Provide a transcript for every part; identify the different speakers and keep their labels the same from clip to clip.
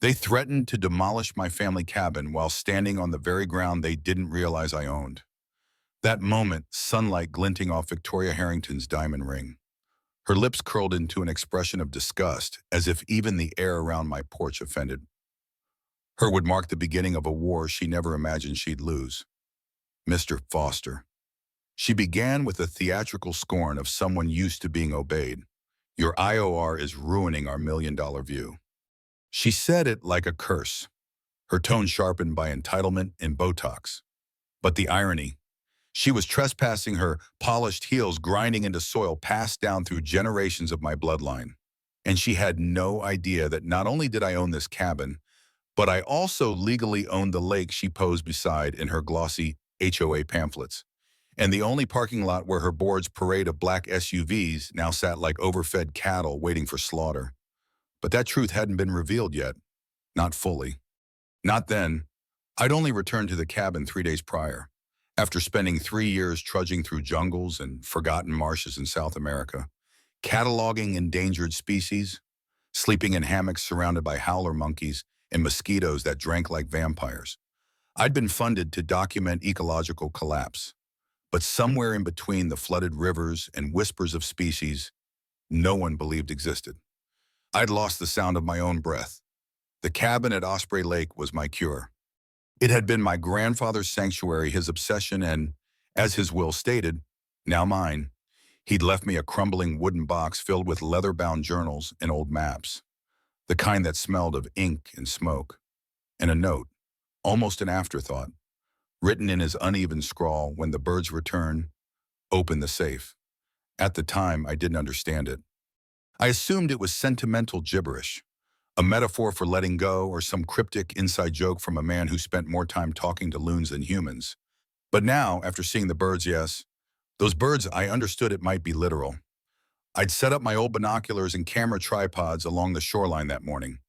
Speaker 1: They threatened to demolish my family cabin while standing on the very ground they didn't realize I owned. That moment, sunlight glinting off Victoria Harrington's diamond ring. Her lips curled into an expression of disgust, as if even the air around my porch offended her would mark the beginning of a war she never imagined she'd lose. Mr. Foster. She began with a theatrical scorn of someone used to being obeyed. Your IOR is ruining our $1 million view. She said it like a curse, her tone sharpened by entitlement and Botox. But the irony, she was trespassing, her polished heels grinding into soil passed down through generations of my bloodline. And she had no idea that not only did I own this cabin, but I also legally owned the lake she posed beside in her glossy HOA pamphlets. And the only parking lot where her board's parade of black SUVs now sat like overfed cattle waiting for slaughter. But that truth hadn't been revealed yet. Not fully. Not then. I'd only returned to the cabin 3 days prior, after spending 3 years trudging through jungles and forgotten marshes in South America, cataloging endangered species, sleeping in hammocks surrounded by howler monkeys and mosquitoes that drank like vampires. I'd been funded to document ecological collapse, but somewhere in between the flooded rivers and whispers of species no one believed existed, I'd lost the sound of my own breath. The cabin at Osprey Lake was my cure. It had been my grandfather's sanctuary, his obsession, and, as his will stated, now mine. He'd left me a crumbling wooden box filled with leather-bound journals and old maps, the kind that smelled of ink and smoke, and a note, almost an afterthought, written in his uneven scrawl: when the birds return, open the safe. At the time, I didn't understand it. I assumed it was sentimental gibberish, a metaphor for letting go or some cryptic inside joke from a man who spent more time talking to loons than humans. But now, after seeing the birds, yes, those birds, I understood it might be literal. I'd set up my old binoculars and camera tripods along the shoreline that morning,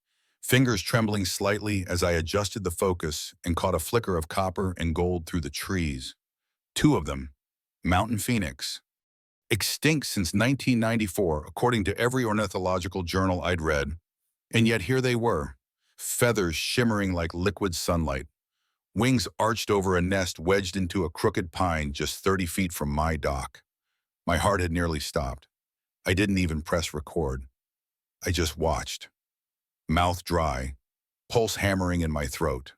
Speaker 1: fingers trembling slightly as I adjusted the focus and caught a flicker of copper and gold through the trees. Two of them, mountain phoenix. Extinct since 1994, according to every ornithological journal I'd read, and yet here they were, feathers shimmering like liquid sunlight, wings arched over a nest wedged into a crooked pine just 30 feet from my dock. My heart had nearly stopped. I didn't even press record. I just watched, mouth dry, pulse hammering in my throat.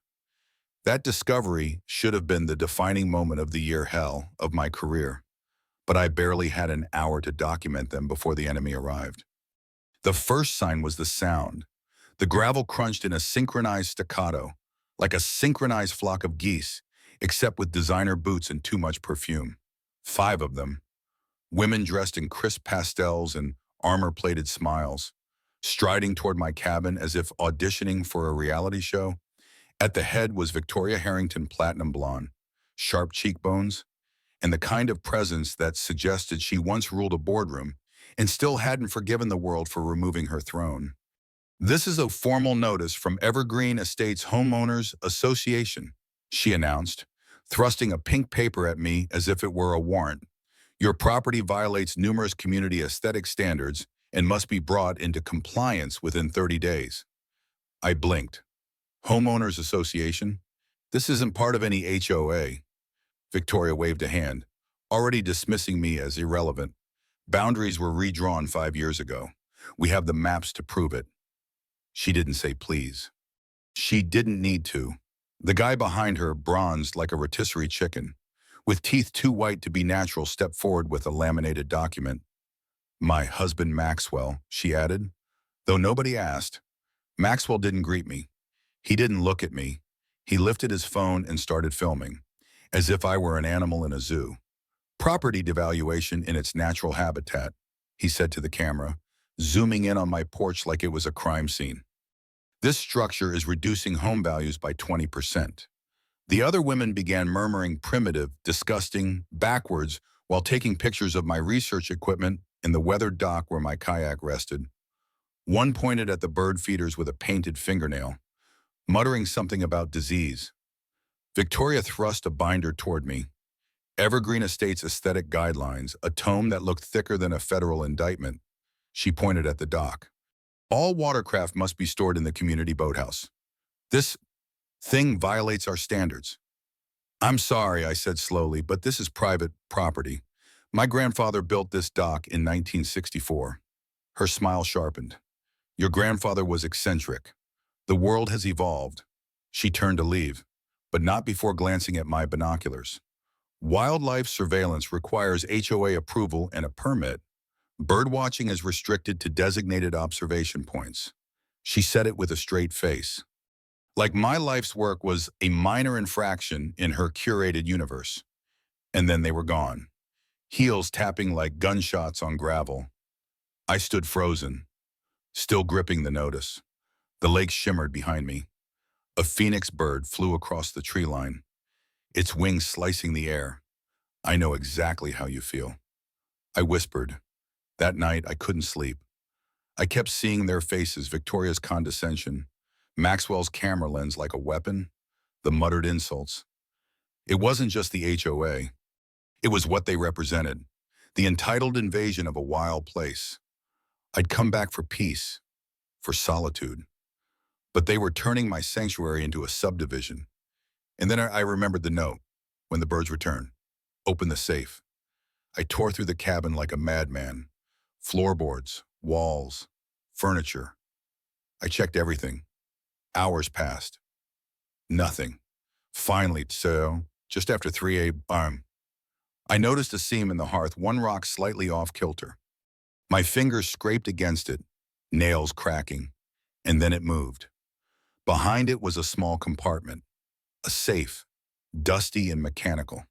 Speaker 1: That discovery should have been the defining moment of the year hell of my career, but I barely had an hour to document them before the enemy arrived. The first sign was the sound. The gravel crunched in a synchronized staccato, like a synchronized flock of geese, except with designer boots and too much perfume. 5 of them, women dressed in crisp pastels and armor-plated smiles, striding toward my cabin as if auditioning for a reality show. At the head was Victoria Harrington, platinum blonde, sharp cheekbones, and the kind of presence that suggested she once ruled a boardroom and still hadn't forgiven the world for removing her throne. "This is a formal notice from Evergreen Estates Homeowners Association," she announced, thrusting a pink paper at me as if it were a warrant. "Your property violates numerous community aesthetic standards and must be brought into compliance within 30 days. I blinked. Homeowners Association? This isn't part of any HOA. Victoria waved a hand, already dismissing me as irrelevant. Boundaries were redrawn 5 years ago. We have the maps to prove it. She didn't say please. She didn't need to. The guy behind her, bronzed like a rotisserie chicken, with teeth too white to be natural, stepped forward with a laminated document. My husband Maxwell, she added, though nobody asked. Maxwell didn't greet me. He didn't look at me. He lifted his phone and started filming, as if I were an animal in a zoo. "Property devaluation in its natural habitat," he said to the camera, zooming in on my porch like it was a crime scene. "This structure is reducing home values by 20%. The other women began murmuring primitive, disgusting, backwards, while taking pictures of my research equipment in the weathered dock where my kayak rested. One pointed at the bird feeders with a painted fingernail, muttering something about disease. Victoria thrust a binder toward me. Evergreen Estates Aesthetic Guidelines, a tome that looked thicker than a federal indictment. She pointed at the dock. All watercraft must be stored in the community boathouse. This thing violates our standards. I'm sorry, I said slowly, but this is private property. My grandfather built this dock in 1964. Her smile sharpened. Your grandfather was eccentric. The world has evolved. She turned to leave, but not before glancing at my binoculars. Wildlife surveillance requires HOA approval and a permit. Birdwatching is restricted to designated observation points. She said it with a straight face. Like my life's work was a minor infraction in her curated universe. And then they were gone, heels tapping like gunshots on gravel. I stood frozen, still gripping the notice. The lake shimmered behind me. A phoenix bird flew across the tree line, its wings slicing the air. I know exactly how you feel. I whispered. That night, I couldn't sleep. I kept seeing their faces, Victoria's condescension, Maxwell's camera lens like a weapon, the muttered insults. It wasn't just the HOA. It was what they represented, the entitled invasion of a wild place. I'd come back for peace, for solitude. But they were turning my sanctuary into a subdivision. And then I remembered the note, when the birds returned. Open the safe. I tore through the cabin like a madman. Floorboards, walls, furniture. I checked everything. Hours passed. Nothing. Finally, so, just after 3 a.m., I noticed a seam in the hearth, one rock slightly off kilter. My fingers scraped against it, nails cracking, and then it moved. Behind it was a small compartment, a safe, dusty and mechanical.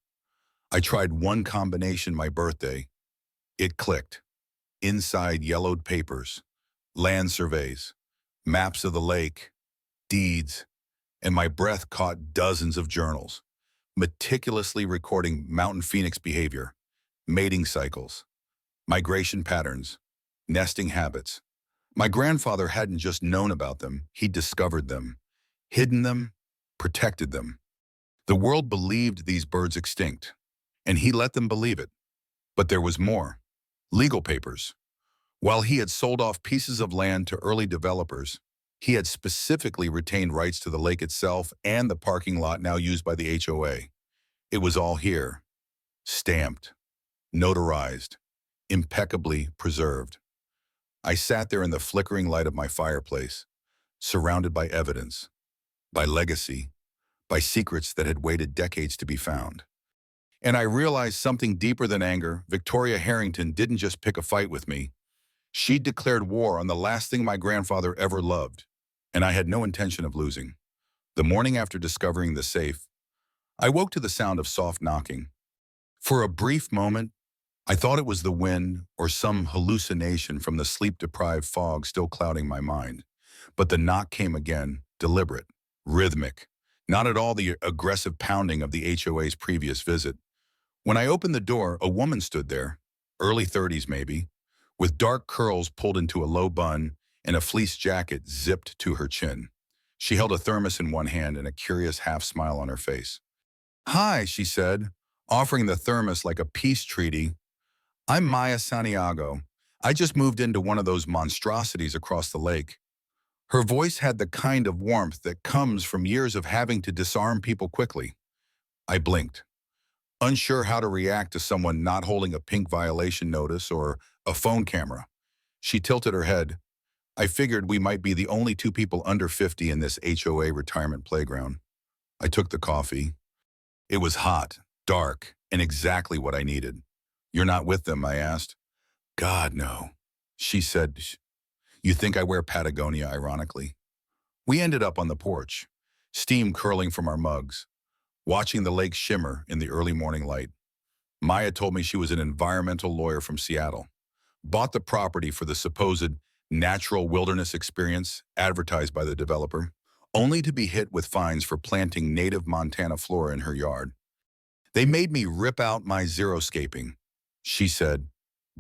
Speaker 1: I tried one combination my birthday. It clicked. Inside, yellowed papers, land surveys, maps of the lake, deeds, and my breath caught dozens of journals, meticulously recording mountain phoenix behavior, mating cycles, migration patterns, nesting habits. My grandfather hadn't just known about them, he'd discovered them, hidden them, protected them. The world believed these birds extinct, and he let them believe it. But there was more. Legal papers. While he had sold off pieces of land to early developers, he had specifically retained rights to the lake itself and the parking lot now used by the HOA. It was all here, stamped, notarized, impeccably preserved. I sat there in the flickering light of my fireplace, surrounded by evidence, by legacy, by secrets that had waited decades to be found. And I realized something deeper than anger. Victoria Harrington didn't just pick a fight with me. She'd declared war on the last thing my grandfather ever loved, and I had no intention of losing. The morning after discovering the safe, I woke to the sound of soft knocking. For a brief moment, I thought it was the wind or some hallucination from the sleep-deprived fog still clouding my mind. But the knock came again, deliberate, rhythmic, not at all the aggressive pounding of the HOA's previous visit. When I opened the door, a woman stood there, early 30s maybe, with dark curls pulled into a low bun and a fleece jacket zipped to her chin. She held a thermos in one hand and a curious half-smile on her face. "Hi," she said, offering the thermos like a peace treaty. "I'm Maya Santiago. I just moved into one of those monstrosities across the lake." Her voice had the kind of warmth that comes from years of having to disarm people quickly. I blinked, unsure how to react to someone not holding a pink violation notice or a phone camera. She tilted her head. I figured we might be the only two people under 50 in this HOA retirement playground. I took the coffee. It was hot, dark, and exactly what I needed. "You're not with them?" I asked. "God, no." She said, "You think I wear Patagonia," ironically. We ended up on the porch, steam curling from our mugs, watching the lake shimmer in the early morning light. Maya told me she was an environmental lawyer from Seattle, bought the property for the supposed natural wilderness experience advertised by the developer, only to be hit with fines for planting native Montana flora in her yard. "They made me rip out my xeriscaping," she said,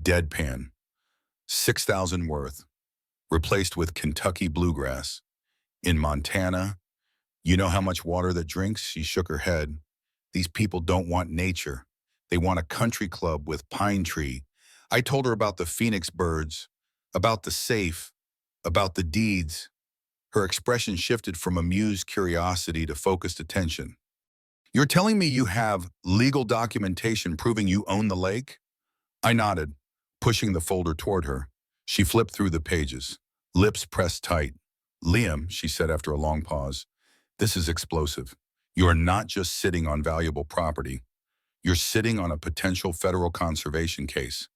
Speaker 1: deadpan. 6,000 worth, replaced with Kentucky bluegrass. In Montana, you know how much water that drinks? She shook her head. These people don't want nature. They want a country club with pine tree. I told her about the phoenix birds, about the safe, About the deeds, her expression shifted from amused curiosity to focused attention. You're telling me you have legal documentation proving you own the lake? I nodded, pushing the folder toward her. She flipped through the pages, lips pressed tight. Liam, she said after a long pause, this is explosive. You are not just sitting on valuable property. You're sitting on a potential federal conservation case.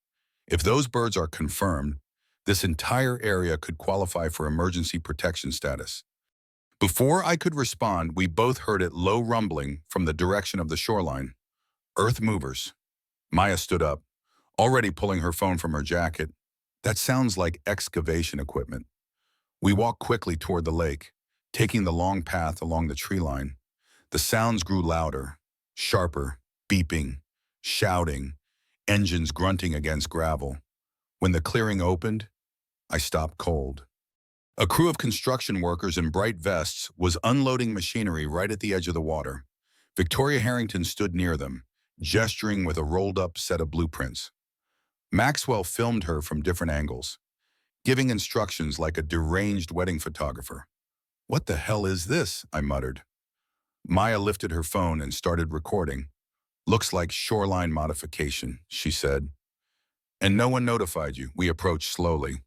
Speaker 1: If those birds are confirmed, this entire area could qualify for emergency protection status. Before I could respond, we both heard it low rumbling from the direction of the shoreline. Earth movers. Maya stood up, already pulling her phone from her jacket. That sounds like excavation equipment. We walked quickly toward the lake, taking the long path along the tree line. The sounds grew louder, sharper, beeping, shouting, engines grunting against gravel. When the clearing opened, I stopped cold. A crew of construction workers in bright vests was unloading machinery right at the edge of the water. Victoria Harrington stood near them, gesturing with a rolled-up set of blueprints. Maxwell filmed her from different angles, giving instructions like a deranged wedding photographer. "What the hell is this?" I muttered. Maya lifted her phone and started recording. "Looks like shoreline modification," she said. "And no one notified you." We approached slowly.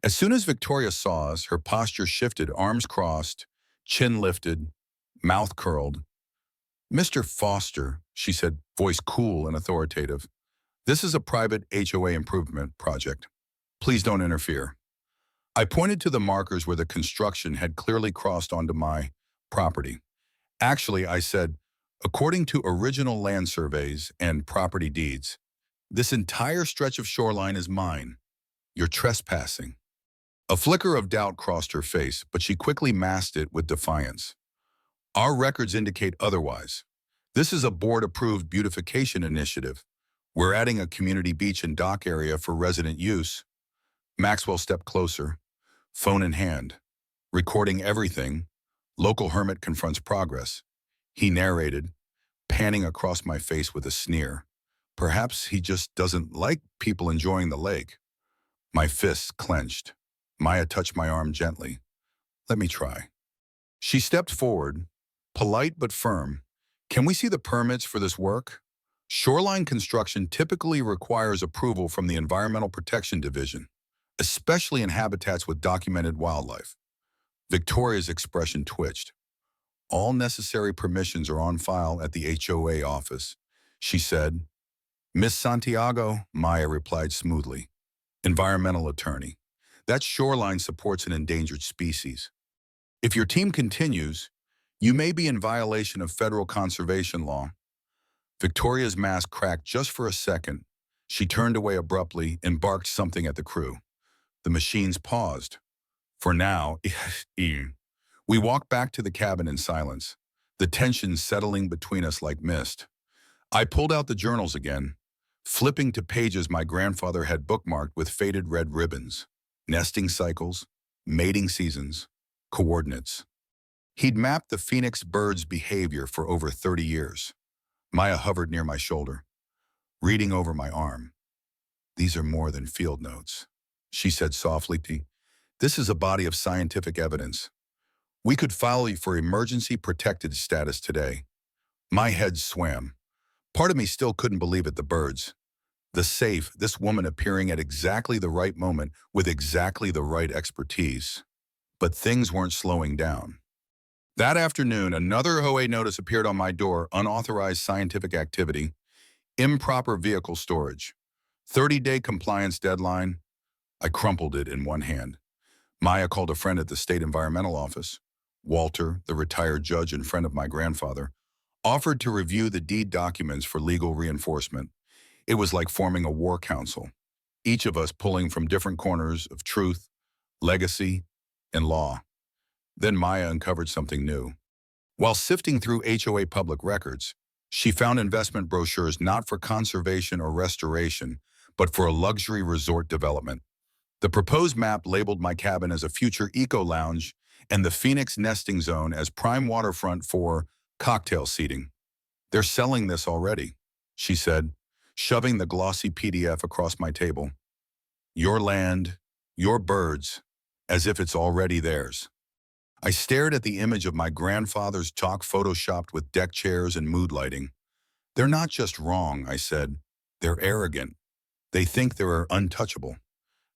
Speaker 1: As soon as Victoria saw us, her posture shifted, arms crossed, chin lifted, mouth curled. "Mr. Foster," she said, voice cool and authoritative, "this is a private HOA improvement project. Please don't interfere." I pointed to the markers where the construction had clearly crossed onto my property. "Actually," I said, "according to original land surveys and property deeds, this entire stretch of shoreline is mine. You're trespassing." A flicker of doubt crossed her face, but she quickly masked it with defiance. "Our records indicate otherwise. This is a board-approved beautification initiative. We're adding a community beach and dock area for resident use." Maxwell stepped closer, phone in hand, recording everything. Local hermit confronts progress. He narrated, panning across my face with a sneer. Perhaps he just doesn't like people enjoying the lake. My fists clenched. Maya touched my arm gently. "Let me try." She stepped forward, polite but firm. "Can we see the permits for this work? Shoreline construction typically requires approval from the Environmental Protection Division, especially in habitats with documented wildlife." Victoria's expression twitched. "All necessary permissions are on file at the HOA office," she said. "Miss Santiago," Maya replied smoothly, "environmental attorney. That shoreline supports an endangered species. If your team continues, you may be in violation of federal conservation law." Victoria's mask cracked just for a second. She turned away abruptly and barked something at the crew. The machines paused. For now, we walked back to the cabin in silence, the tension settling between us like mist. I pulled out the journals again, flipping to pages my grandfather had bookmarked with faded red ribbons. Nesting cycles, mating seasons, coordinates. He'd mapped the phoenix bird's behavior for over 30 years. Maya hovered near my shoulder, reading over my arm. "These are more than field notes," she said softly. "This is a body of scientific evidence. We could file you for emergency protected status today." My head swam. Part of me still couldn't believe it, the birds. The safe, this woman appearing at exactly the right moment with exactly the right expertise. But things weren't slowing down. That afternoon, another HOA notice appeared on my door: unauthorized scientific activity, improper vehicle storage, 30-day compliance deadline. I crumpled it in one hand. Maya called a friend at the state environmental office. Walter, the retired judge and friend of my grandfather, offered to review the deed documents for legal reinforcement. It was like forming a war council, each of us pulling from different corners of truth, legacy, and law. Then Maya uncovered something new. While sifting through HOA public records, she found investment brochures not for conservation or restoration, but for a luxury resort development. The proposed map labeled my cabin as a future eco-lounge and the Phoenix nesting zone as prime waterfront for cocktail seating. "They're selling this already," she said, shoving the glossy PDF across my table. "Your land, your birds, as if it's already theirs. I stared at the image of my grandfather's chalk photoshopped with deck chairs and mood lighting. They're not just wrong, I said. They're arrogant. They think they're untouchable.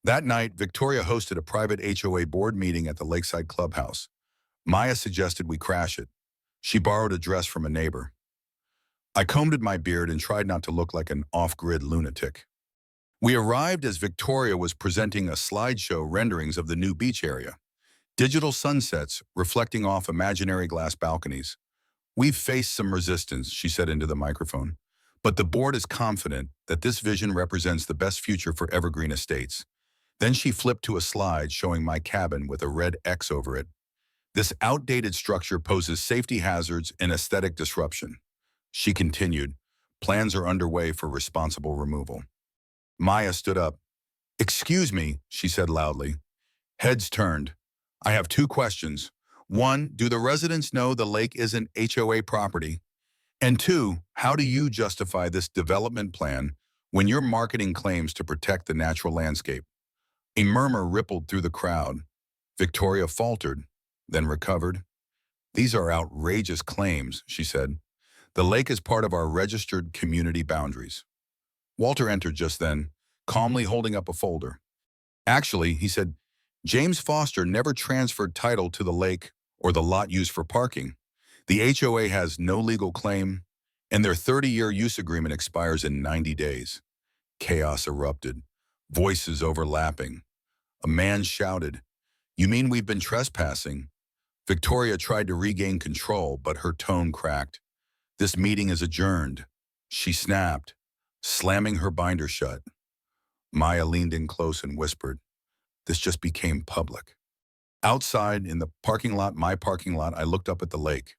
Speaker 1: That night, Victoria hosted a private HOA board meeting at the Lakeside Clubhouse. Maya suggested we crash it. She borrowed a dress from a neighbor. I combed my beard and tried not to look like an off-grid lunatic. We arrived as Victoria was presenting a slideshow renderings of the new beach area. Digital sunsets reflecting off imaginary glass balconies. We've faced some resistance, she said into the microphone, but the board is confident that this vision represents the best future for evergreen estates. Then she flipped to a slide showing my cabin with a red X over it. This outdated structure poses safety hazards and aesthetic disruption. She continued, plans are underway for responsible removal. Maya stood up. Excuse me, she said loudly. Heads turned. I have two questions. One, do the residents know the lake isn't HOA property? And two, how do you justify this development plan when you're marketing claims to protect the natural landscape? A murmur rippled through the crowd. Victoria faltered, then recovered. These are outrageous claims, she said. The lake is part of our registered community boundaries. Walter entered just then, calmly holding up a folder. Actually, he said, James Foster never transferred title to the lake or the lot used for parking. The HOA has no legal claim, and their 30-year use agreement expires in 90 days. Chaos erupted, voices overlapping. A man shouted, You mean we've been trespassing? Victoria tried to regain control, but her tone cracked. This meeting is adjourned. She snapped, slamming her binder shut. Maya leaned in close and whispered, This just became public. Outside, in the parking lot, my parking lot, I looked up at the lake,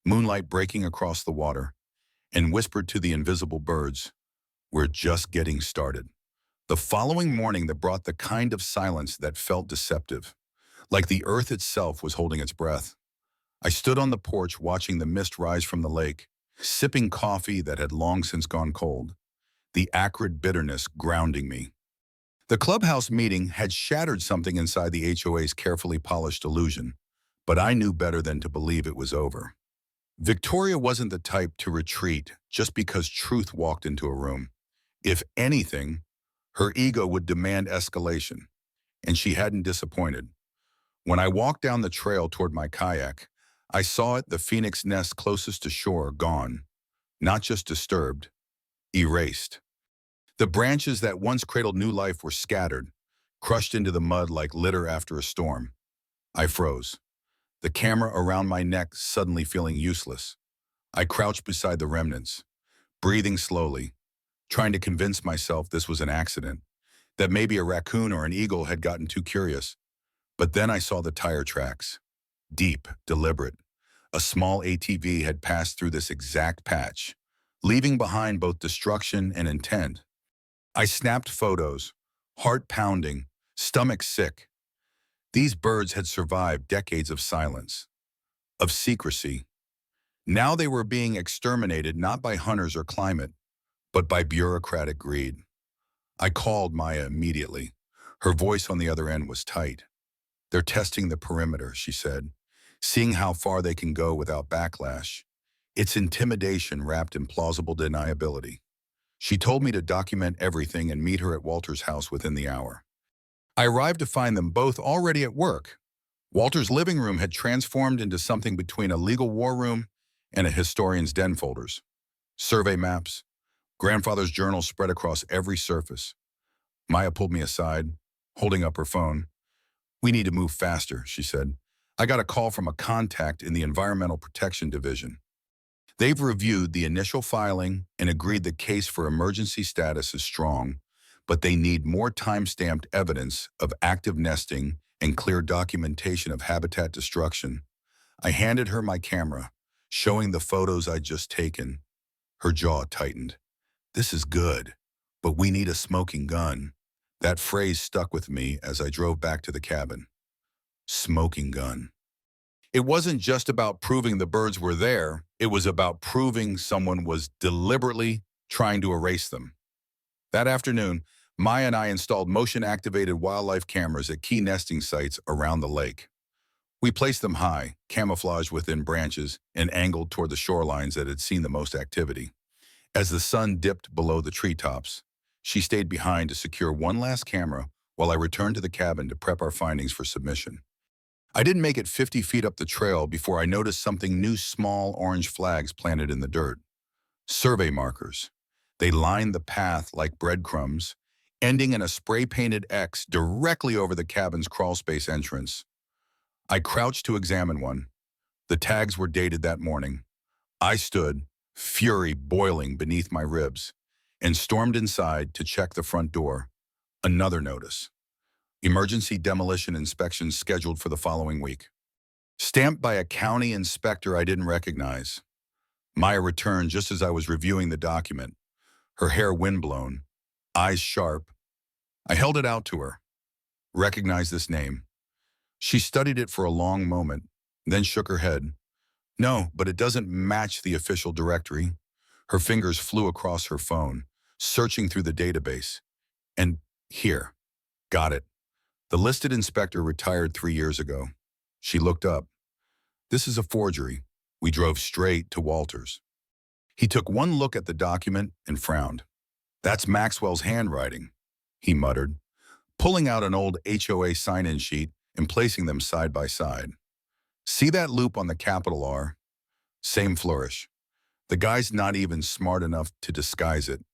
Speaker 1: moonlight breaking across the water, and whispered to the invisible birds, We're just getting started. The following morning that brought the kind of silence that felt deceptive, like the earth itself was holding its breath. I stood on the porch watching the mist rise from the lake, sipping coffee that had long since gone cold, the acrid bitterness grounding me. The clubhouse meeting had shattered something inside the HOA's carefully polished illusion, but I knew better than to believe it was over. Victoria wasn't the type to retreat just because truth walked into a room. If anything, her ego would demand escalation, and she hadn't disappointed. When I walked down the trail toward my kayak, I saw it, the phoenix nest closest to shore, gone. Not just disturbed, erased. The branches that once cradled new life were scattered, crushed into the mud like litter after a storm. I froze, the camera around my neck suddenly feeling useless. I crouched beside the remnants, breathing slowly, trying to convince myself this was an accident, that maybe a raccoon or an eagle had gotten too curious. But then I saw the tire tracks. Deep, deliberate. A small ATV had passed through this exact patch, leaving behind both destruction and intent. I snapped photos, heart pounding, stomach sick. These birds had survived decades of silence, of secrecy. Now they were being exterminated not by hunters or climate, but by bureaucratic greed. I called Maya immediately. Her voice on the other end was tight. They're testing the perimeter, she said, seeing how far they can go without backlash. It's intimidation wrapped in plausible deniability. She told me to document everything and meet her at Walter's house within the hour. I arrived to find them both already at work. Walter's living room had transformed into something between a legal war room and a historian's den folders. Survey maps, grandfather's journal spread across every surface. Maya pulled me aside, holding up her phone. We need to move faster, she said. I got a call from a contact in the Environmental Protection Division. They've reviewed the initial filing and agreed the case for emergency status is strong, but they need more time-stamped evidence of active nesting and clear documentation of habitat destruction. I handed her my camera, showing the photos I'd just taken. Her jaw tightened. This is good, but we need a smoking gun. That phrase stuck with me as I drove back to the cabin. Smoking gun. It wasn't just about proving the birds were there, it was about proving someone was deliberately trying to erase them. That afternoon, Maya and I installed motion-activated wildlife cameras at key nesting sites around the lake. We placed them high, camouflaged within branches, and angled toward the shorelines that had seen the most activity. As the sun dipped below the treetops, she stayed behind to secure one last camera while I returned to the cabin to prep our findings for submission. I didn't make it 50 feet up the trail before I noticed something new: small orange flags planted in the dirt. Survey markers. They lined the path like breadcrumbs, ending in a spray-painted X directly over the cabin's crawlspace entrance. I crouched to examine one. The tags were dated that morning. I stood, fury boiling beneath my ribs, and stormed inside to check the front door. Another notice. Emergency demolition inspection scheduled for the following week. Stamped by a county inspector I didn't recognize. Maya returned just as I was reviewing the document, her hair windblown, eyes sharp. I held it out to her. Recognize this name. She studied it for a long moment, then shook her head. No, but it doesn't match the official directory. Her fingers flew across her phone, searching through the database. And here, got it. The listed inspector retired 3 years ago. She looked up. This is a forgery. We drove straight to Walter's. He took one look at the document and frowned. That's Maxwell's handwriting, he muttered, pulling out an old HOA sign-in sheet and placing them side by side. See that loop on the capital R? Same flourish. The guy's not even smart enough to disguise it.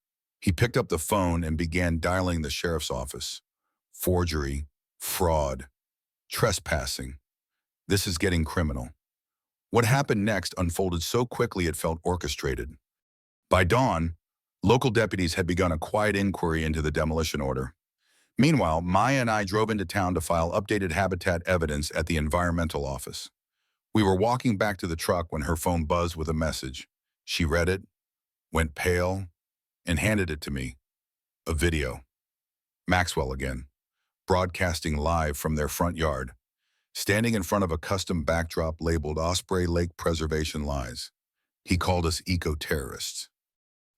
Speaker 1: He picked up the phone and began dialing the sheriff's office. Forgery, fraud, trespassing. This is getting criminal. What happened next unfolded so quickly it felt orchestrated. By dawn, local deputies had begun a quiet inquiry into the demolition order. Meanwhile, Maya and I drove into town to file updated habitat evidence at the environmental office. We were walking back to the truck when her phone buzzed with a message. She read it, went pale, and handed it to me. A video. Maxwell again, broadcasting live from their front yard, standing in front of a custom backdrop labeled Osprey Lake Preservation Lies. He called us eco-terrorists.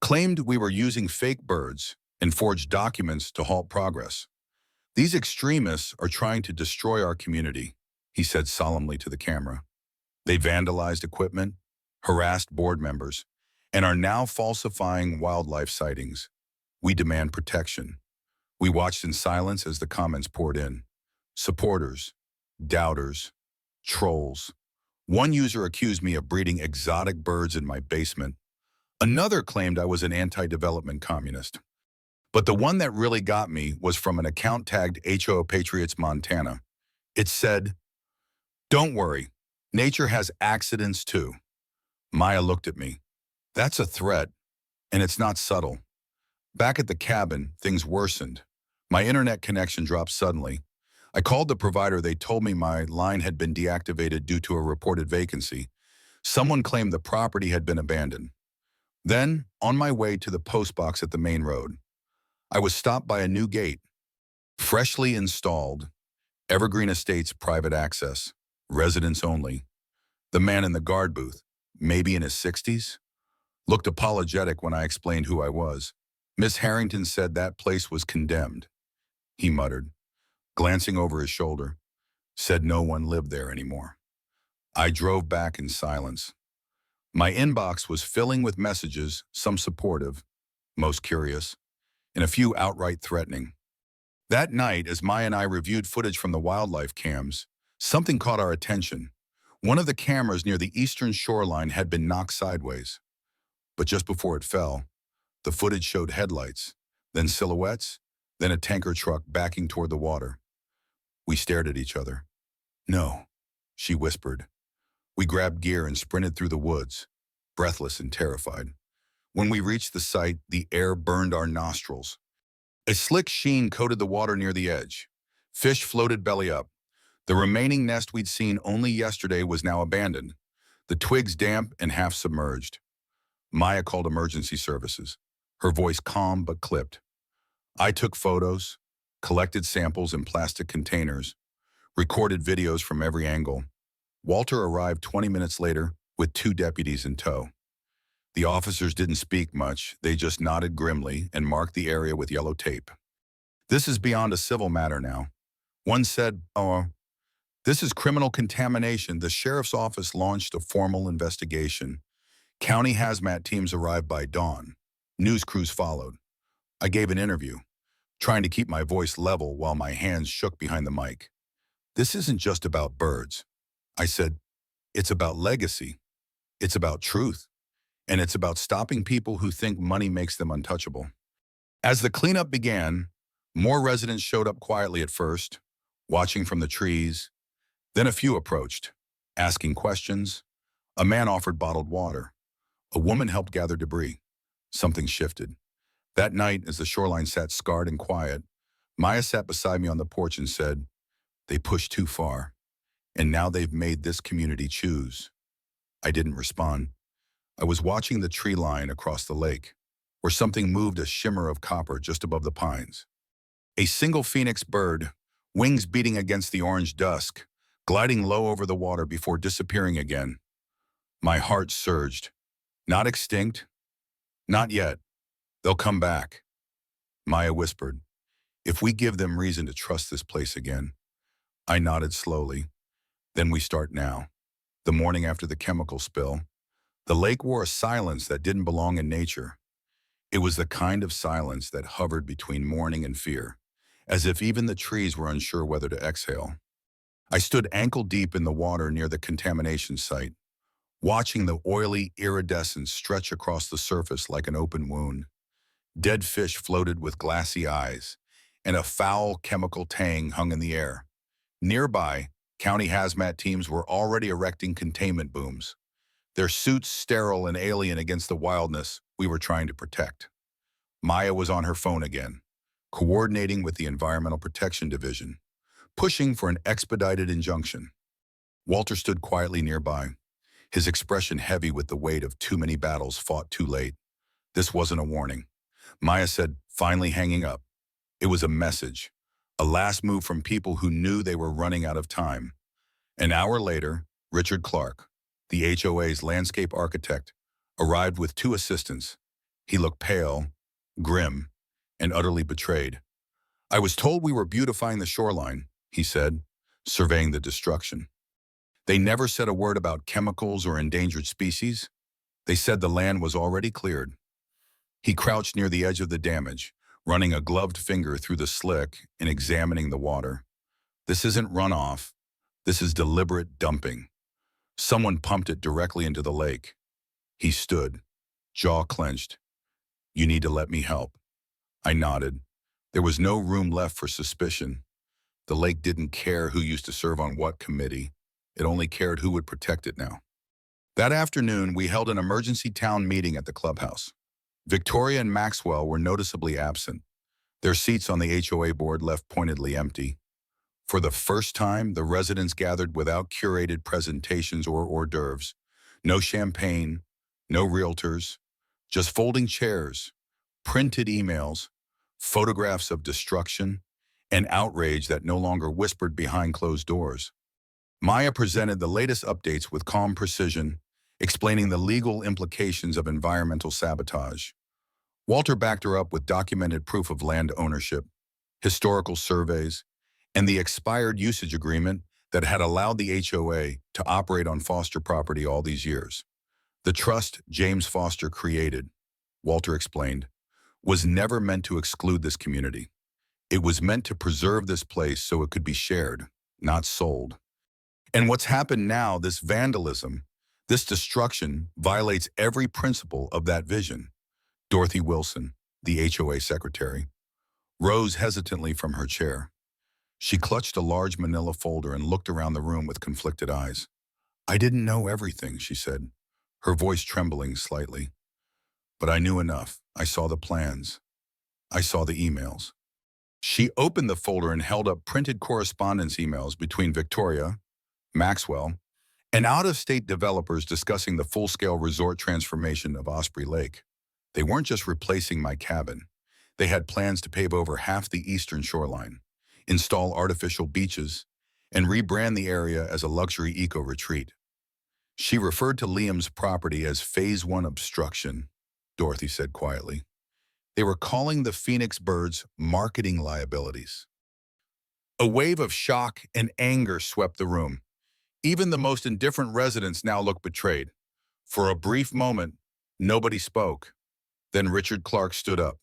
Speaker 1: Claimed we were using fake birds and forged documents to halt progress. These extremists are trying to destroy our community, he said solemnly to the camera. They vandalized equipment, harassed board members, and are now falsifying wildlife sightings. We demand protection. We watched in silence as the comments poured in. Supporters, doubters, trolls. One user accused me of breeding exotic birds in my basement. Another claimed I was an anti-development communist. But the one that really got me was from an account tagged HO Patriots Montana. It said, "Don't worry, nature has accidents too." Maya looked at me. That's a threat, and it's not subtle. Back at the cabin, things worsened. My internet connection dropped suddenly. I called the provider. They told me my line had been deactivated due to a reported vacancy. Someone claimed the property had been abandoned. Then, on my way to the post box at the main road, I was stopped by a new gate. Freshly installed. Evergreen Estates private access. Residents only. The man in the guard booth, maybe in his 60s, looked apologetic when I explained who I was. Miss Harrington said that place was condemned, he muttered, glancing over his shoulder. Said no one lived there anymore. I drove back in silence. My inbox was filling with messages, some supportive, most curious, and a few outright threatening. That night, as Maya and I reviewed footage from the wildlife cams, something caught our attention. One of the cameras near the eastern shoreline had been knocked sideways. But just before it fell, the footage showed headlights, then silhouettes, then a tanker truck backing toward the water. We stared at each other. No, she whispered. We grabbed gear and sprinted through the woods, breathless and terrified. When we reached the site, the air burned our nostrils. A slick sheen coated the water near the edge. Fish floated belly up. The remaining nest we'd seen only yesterday was now abandoned, the twigs damp and half submerged. Maya called emergency services, her voice calm but clipped. I took photos, collected samples in plastic containers, recorded videos from every angle. Walter arrived 20 minutes later with 2 deputies in tow. The officers didn't speak much. They just nodded grimly and marked the area with yellow tape. This is beyond a civil matter now. One said, oh, this is criminal contamination. The sheriff's office launched a formal investigation. County hazmat teams arrived by dawn. News crews followed. I gave an interview, trying to keep my voice level while my hands shook behind the mic. This isn't just about birds. I said, it's about legacy. It's about truth. And it's about stopping people who think money makes them untouchable. As the cleanup began, more residents showed up quietly at first, watching from the trees. Then a few approached, asking questions. A man offered bottled water. A woman helped gather debris. Something shifted. That night, as the shoreline sat scarred and quiet, Maya sat beside me on the porch and said, they pushed too far, and now they've made this community choose. I didn't respond. I was watching the tree line across the lake, where something moved a shimmer of copper just above the pines. A single phoenix bird, wings beating against the orange dusk, gliding low over the water before disappearing again. My heart surged. Not extinct. Not yet. They'll come back. Maya whispered, if we give them reason to trust this place again. I nodded slowly. Then we start now. The morning after the chemical spill, the lake wore a silence that didn't belong in nature. It was the kind of silence that hovered between mourning and fear, as if even the trees were unsure whether to exhale. I stood ankle deep in the water near the contamination site, watching the oily iridescence stretch across the surface like an open wound. Dead fish floated with glassy eyes, and a foul chemical tang hung in the air. Nearby, county hazmat teams were already erecting containment booms, their suits sterile and alien against the wildness we were trying to protect. Maya was on her phone again, coordinating with the Environmental Protection Division, pushing for an expedited injunction. Walter stood quietly nearby, his expression heavy with the weight of too many battles fought too late. This wasn't a warning. Maya said, finally hanging up. It was a message, a last move from people who knew they were running out of time. An hour later, Richard Clark, the HOA's landscape architect, arrived with 2 assistants. He looked pale, grim, and utterly betrayed. I was told we were beautifying the shoreline, he said, surveying the destruction. They never said a word about chemicals or endangered species. They said the land was already cleared. He crouched near the edge of the damage, running a gloved finger through the slick and examining the water. This isn't runoff. This is deliberate dumping. Someone pumped it directly into the lake. He stood, jaw clenched. You need to let me help. I nodded. There was no room left for suspicion. The lake didn't care who used to serve on what committee. It only cared who would protect it now. That afternoon, we held an emergency town meeting at the clubhouse. Victoria and Maxwell were noticeably absent, their seats on the HOA board left pointedly empty. For the first time, the residents gathered without curated presentations or hors d'oeuvres. No champagne, no realtors, just folding chairs, printed emails, photographs of destruction, and outrage that no longer whispered behind closed doors. Maya presented the latest updates with calm precision, explaining the legal implications of environmental sabotage. Walter backed her up with documented proof of land ownership, historical surveys, and the expired usage agreement that had allowed the HOA to operate on Foster property all these years. The trust James Foster created, Walter explained, was never meant to exclude this community. It was meant to preserve this place so it could be shared, not sold. And what's happened now, this vandalism, this destruction, violates every principle of that vision. Dorothy Wilson, the HOA secretary, rose hesitantly from her chair. She clutched a large manila folder and looked around the room with conflicted eyes. I didn't know everything, she said, her voice trembling slightly. But I knew enough. I saw the plans. I saw the emails. She opened the folder and held up printed correspondence emails between Victoria, Maxwell, and out-of-state developers discussing the full-scale resort transformation of Osprey Lake. They weren't just replacing my cabin. They had plans to pave over half the eastern shoreline, install artificial beaches, and rebrand the area as a luxury eco-retreat. She referred to Liam's property as Phase 1 obstruction, Dorothy said quietly. They were calling the Phoenix birds marketing liabilities. A wave of shock and anger swept the room. Even the most indifferent residents now looked betrayed. For a brief moment, nobody spoke. Then Richard Clark stood up.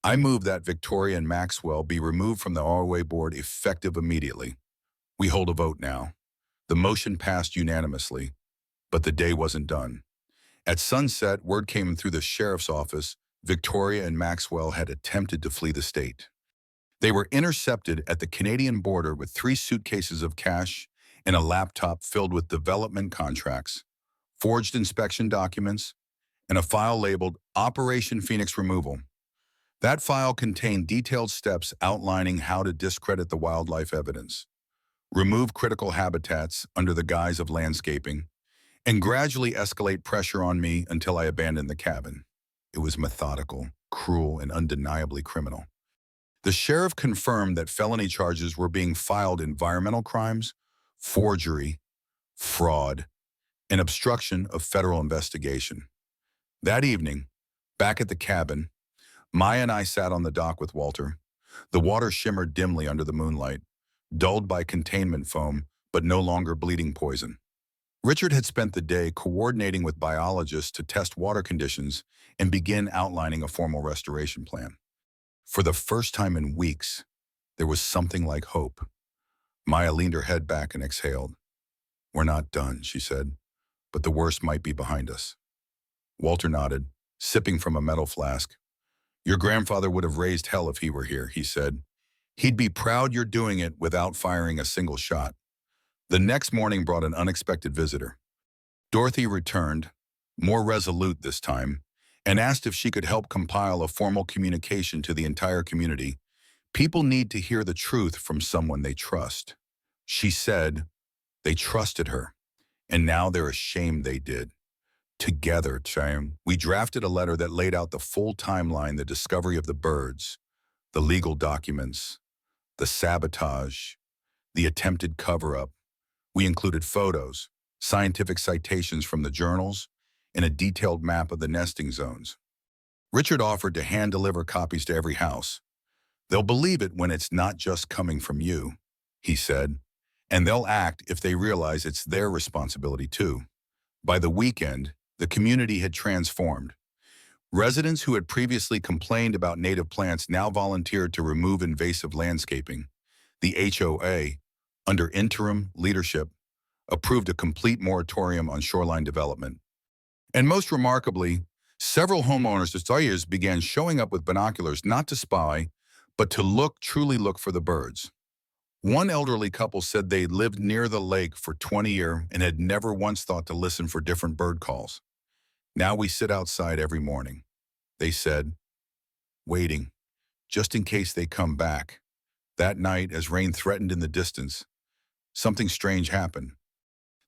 Speaker 1: I move that Victoria and Maxwell be removed from the HOA board effective immediately. We hold a vote now. The motion passed unanimously, but the day wasn't done. At sunset, word came through the sheriff's office Victoria and Maxwell had attempted to flee the state. They were intercepted at the Canadian border with 3 suitcases of cash and a laptop filled with development contracts, forged inspection documents, and a file labeled Operation Phoenix Removal. That file contained detailed steps outlining how to discredit the wildlife evidence, remove critical habitats under the guise of landscaping, and gradually escalate pressure on me until I abandoned the cabin. It was methodical, cruel, and undeniably criminal. The sheriff confirmed that felony charges were being filed: environmental crimes, forgery, fraud, and obstruction of federal investigation. That evening, back at the cabin, Maya and I sat on the dock with Walter. The water shimmered dimly under the moonlight, dulled by containment foam, but no longer bleeding poison. Richard had spent the day coordinating with biologists to test water conditions and begin outlining a formal restoration plan. For the first time in weeks, there was something like hope. Maya leaned her head back and exhaled. We're not done, she said, but the worst might be behind us. Walter nodded, sipping from a metal flask. Your grandfather would have raised hell if he were here, he said. He'd be proud you're doing it without firing a single shot. The next morning brought an unexpected visitor. Dorothy returned, more resolute this time, and asked if she could help compile a formal communication to the entire community. People need to hear the truth from someone they trust. She said they trusted her, and now they're ashamed they did. Together, we drafted a letter that laid out the full timeline: the discovery of the birds, the legal documents, the sabotage, the attempted cover-up. We included photos, scientific citations from the journals, and a detailed map of the nesting zones. Richard offered to hand-deliver copies to every house. They'll believe it when it's not just coming from you, he said, and they'll act if they realize it's their responsibility too. By the weekend, the community had transformed. Residents who had previously complained about native plants now volunteered to remove invasive landscaping. The HOA, under interim leadership, approved a complete moratorium on shoreline development. And most remarkably, several homeowners began showing up with binoculars not to spy, but to truly look for the birds. One elderly couple said they lived near the lake for 20 years and had never once thought to listen for different bird calls. Now we sit outside every morning, they said, waiting, just in case they come back. That night, as rain threatened in the distance, something strange happened.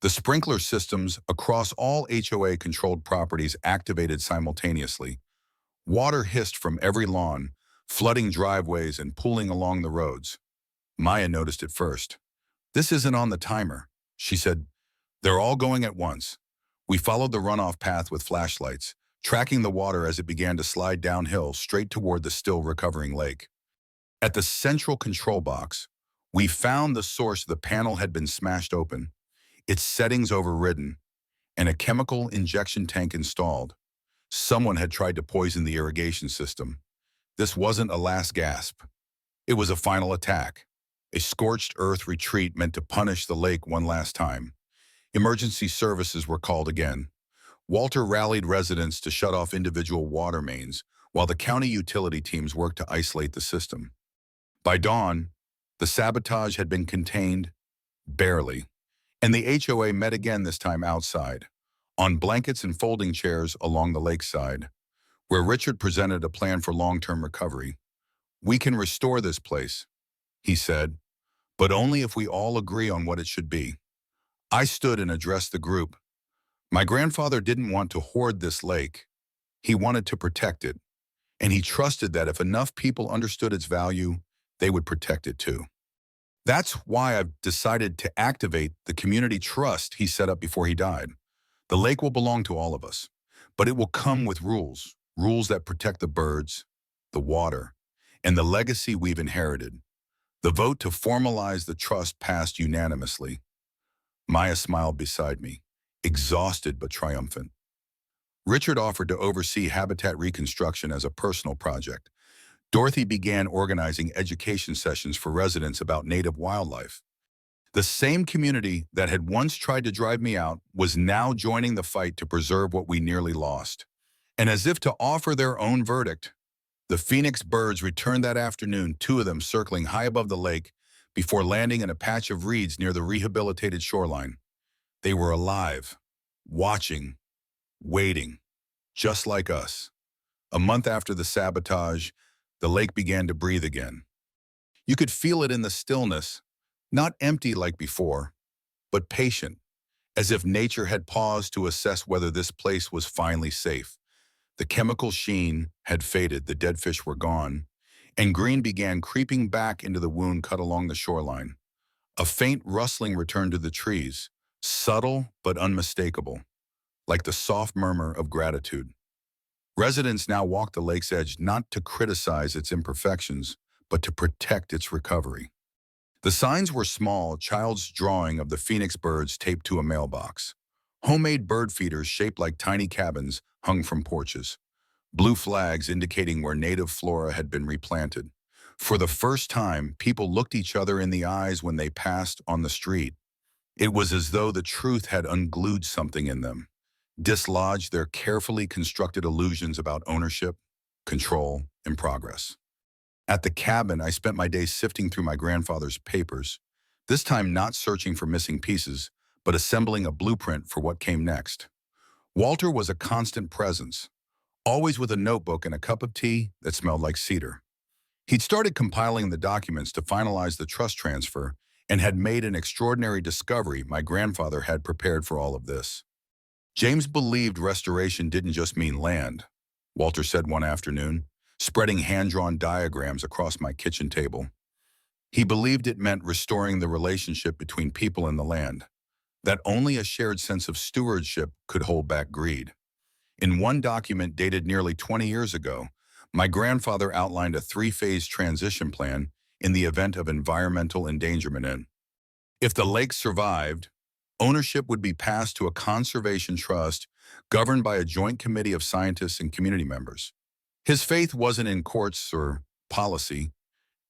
Speaker 1: The sprinkler systems across all HOA-controlled properties activated simultaneously. Water hissed from every lawn, flooding driveways and pooling along the roads. Maya noticed it first. This isn't on the timer, she said. They're all going at once. We followed the runoff path with flashlights, tracking the water as it began to slide downhill straight toward the still recovering lake. At the central control box, we found the source. The panel had been smashed open, its settings overridden, and a chemical injection tank installed. Someone had tried to poison the irrigation system. This wasn't a last gasp. It was a final attack, a scorched earth retreat meant to punish the lake one last time. Emergency services were called again. Walter rallied residents to shut off individual water mains, while the county utility teams worked to isolate the system. By dawn, the sabotage had been contained, barely, and the HOA met again, this time outside, on blankets and folding chairs along the lakeside, where Richard presented a plan for long-term recovery. We can restore this place, he said, but only if we all agree on what it should be. I stood and addressed the group. My grandfather didn't want to hoard this lake. He wanted to protect it, and he trusted that if enough people understood its value, they would protect it too. That's why I've decided to activate the community trust he set up before he died. The lake will belong to all of us, but it will come with rules that protect the birds, the water, and the legacy we've inherited. The vote to formalize the trust passed unanimously. Maya smiled beside me, exhausted but triumphant. Richard offered to oversee habitat reconstruction as a personal project. Dorothy began organizing education sessions for residents about native wildlife. The same community that had once tried to drive me out was now joining the fight to preserve what we nearly lost. And as if to offer their own verdict, the phoenix birds returned that afternoon, two of them circling high above the lake before landing in a patch of reeds near the rehabilitated shoreline. They were alive, watching, waiting, just like us. A month after the sabotage, the lake began to breathe again. You could feel it in the stillness, not empty like before, but patient, as if nature had paused to assess whether this place was finally safe. The chemical sheen had faded, the dead fish were gone, and green began creeping back into the wound cut along the shoreline. A faint rustling returned to the trees, subtle but unmistakable, like the soft murmur of gratitude. Residents now walked the lake's edge not to criticize its imperfections, but to protect its recovery. The signs were small, child's drawing of the phoenix birds taped to a mailbox. Homemade bird feeders shaped like tiny cabins hung from porches. Blue flags indicating where native flora had been replanted. For the first time, people looked each other in the eyes when they passed on the street. It was as though the truth had unglued something in them, dislodged their carefully constructed illusions about ownership, control, and progress. At the cabin, I spent my days sifting through my grandfather's papers, this time not searching for missing pieces, but assembling a blueprint for what came next. Walter was a constant presence, always with a notebook and a cup of tea that smelled like cedar. He'd started compiling the documents to finalize the trust transfer and had made an extraordinary discovery. My grandfather had prepared for all of this. James believed restoration didn't just mean land, Walter said one afternoon, spreading hand-drawn diagrams across my kitchen table. He believed it meant restoring the relationship between people and the land, that only a shared sense of stewardship could hold back greed. In one document dated nearly 20 years ago, my grandfather outlined a three-phase transition plan in the event of environmental endangerment. If the lake survived, ownership would be passed to a conservation trust governed by a joint committee of scientists and community members. His faith wasn't in courts or policy,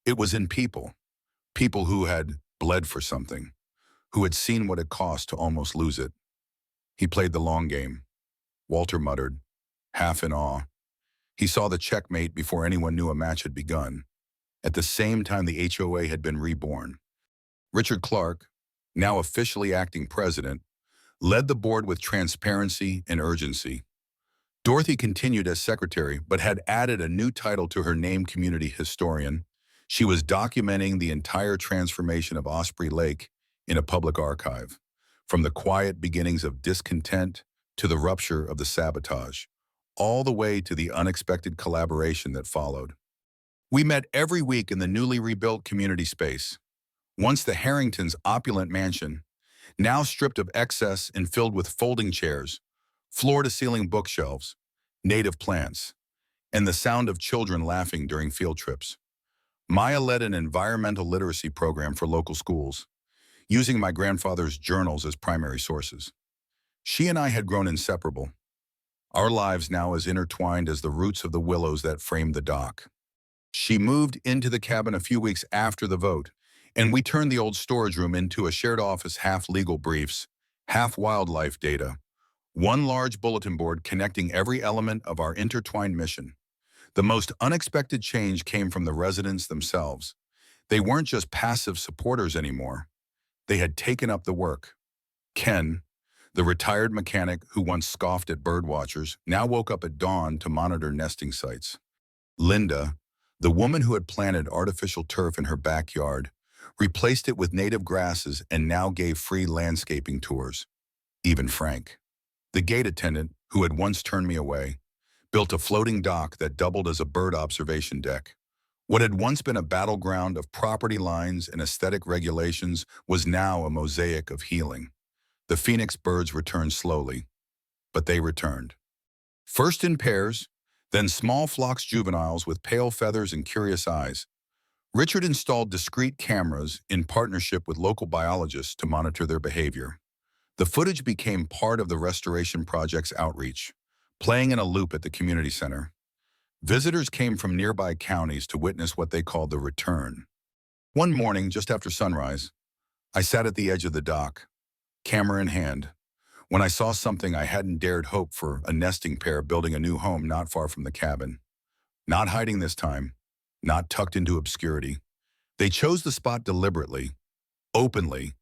Speaker 1: it was in people. People who had bled for something, who had seen what it cost to almost lose it. He played the long game, Walter muttered, half in awe. He saw the checkmate before anyone knew a match had begun. At the same time, the HOA had been reborn. Richard Clark, now officially acting president, led the board with transparency and urgency. Dorothy continued as secretary, but had added a new title to her name, community historian. She was documenting the entire transformation of Osprey Lake in a public archive, from the quiet beginnings of discontent to the rupture of the sabotage, all the way to the unexpected collaboration that followed. We met every week in the newly rebuilt community space, once the Harringtons' opulent mansion, now stripped of excess and filled with folding chairs, floor-to-ceiling bookshelves, native plants, and the sound of children laughing during field trips. Maya led an environmental literacy program for local schools, using my grandfather's journals as primary sources. She and I had grown inseparable, our lives now as intertwined as the roots of the willows that framed the dock. She moved into the cabin a few weeks after the vote, and we turned the old storage room into a shared office, half legal briefs, half wildlife data, one large bulletin board connecting every element of our intertwined mission. The most unexpected change came from the residents themselves. They weren't just passive supporters anymore. They had taken up the work. Ken, the retired mechanic who once scoffed at birdwatchers, now woke up at dawn to monitor nesting sites. Linda, the woman who had planted artificial turf in her backyard, replaced it with native grasses and now gave free landscaping tours. Even Frank, the gate attendant who had once turned me away, built a floating dock that doubled as a bird observation deck. What had once been a battleground of property lines and aesthetic regulations was now a mosaic of healing. The phoenix birds returned slowly, but they returned. First in pairs, then small flocks juveniles with pale feathers and curious eyes. Richard installed discrete cameras in partnership with local biologists to monitor their behavior. The footage became part of the restoration project's outreach, playing in a loop at the community center. Visitors came from nearby counties to witness what they called the return. One morning, just after sunrise, I sat at the edge of the dock, camera in hand, when I saw something I hadn't dared hope for: a nesting pair building a new home not far from the cabin. Not hiding this time, not tucked into obscurity. They chose the spot deliberately, openly,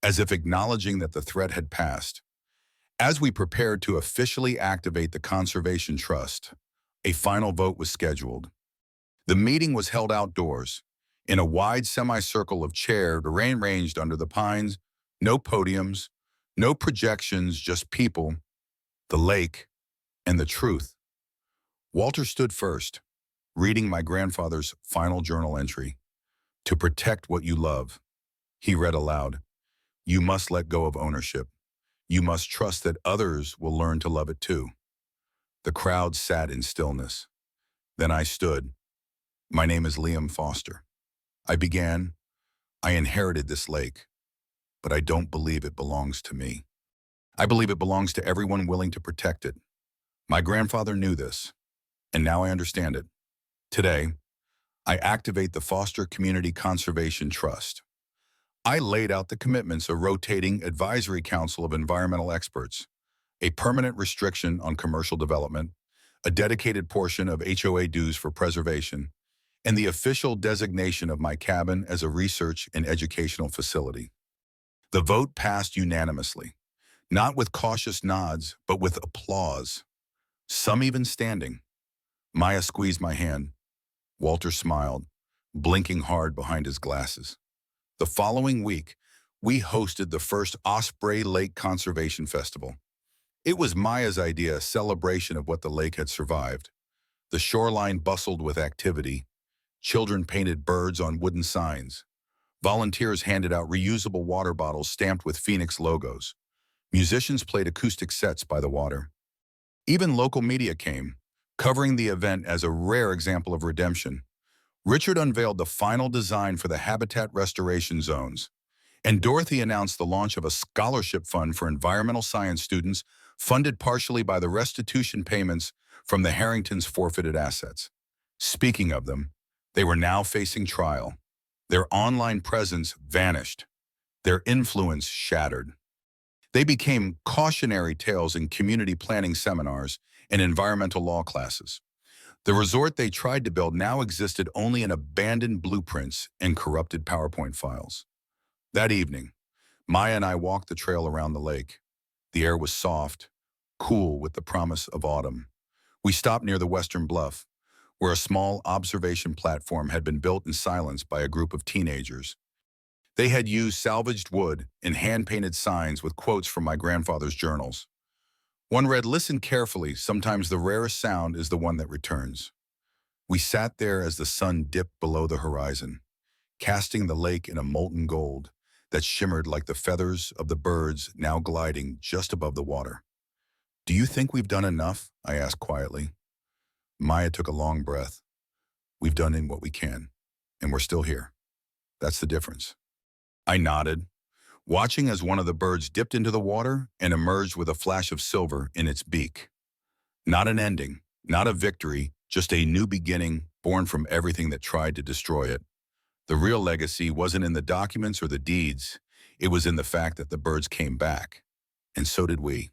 Speaker 1: as if acknowledging that the threat had passed. As we prepared to officially activate the Conservation Trust, a final vote was scheduled. The meeting was held outdoors, in a wide semicircle of chairs arranged under the pines. No podiums, no projections, just people, the lake, and the truth. Walter stood first, reading my grandfather's final journal entry. "To protect what you love," he read aloud, "you must let go of ownership. You must trust that others will learn to love it too." The crowd sat in stillness. Then I stood. "My name is Liam Foster. I began. I inherited this lake, but I don't believe it belongs to me. I believe it belongs to everyone willing to protect it. My grandfather knew this, and now I understand it. Today, I activate the Foster Community Conservation Trust. I laid out the commitments: a rotating advisory council of environmental experts, a permanent restriction on commercial development, a dedicated portion of HOA dues for preservation, and the official designation of my cabin as a research and educational facility." The vote passed unanimously, not with cautious nods, but with applause, some even standing. Maya squeezed my hand. Walter smiled, blinking hard behind his glasses. The following week, we hosted the first Osprey Lake Conservation Festival. It was Maya's idea, a celebration of what the lake had survived. The shoreline bustled with activity. Children painted birds on wooden signs. Volunteers handed out reusable water bottles stamped with Phoenix logos. Musicians played acoustic sets by the water. Even local media came, covering the event as a rare example of redemption. Richard unveiled the final design for the habitat restoration zones, and Dorothy announced the launch of a scholarship fund for environmental science students, funded partially by the restitution payments from the Harringtons' forfeited assets. Speaking of them, they were now facing trial. Their online presence vanished, their influence shattered. They became cautionary tales in community planning seminars and environmental law classes. The resort they tried to build now existed only in abandoned blueprints and corrupted PowerPoint files. That evening, Maya and I walked the trail around the lake. The air was soft, cool with the promise of autumn. We stopped near the western bluff, where a small observation platform had been built in silence by a group of teenagers. They had used salvaged wood and hand-painted signs with quotes from my grandfather's journals. One read, "Listen carefully, sometimes the rarest sound is the one that returns." We sat there as the sun dipped below the horizon, casting the lake in a molten gold that shimmered like the feathers of the birds now gliding just above the water. "Do you think we've done enough?" I asked quietly. Maya took a long breath. "We've done in what we can, and we're still here. That's the difference." I nodded, watching as one of the birds dipped into the water and emerged with a flash of silver in its beak. Not an ending, not a victory, just a new beginning born from everything that tried to destroy it. The real legacy wasn't in the documents or the deeds. It was in the fact that the birds came back, and so did we.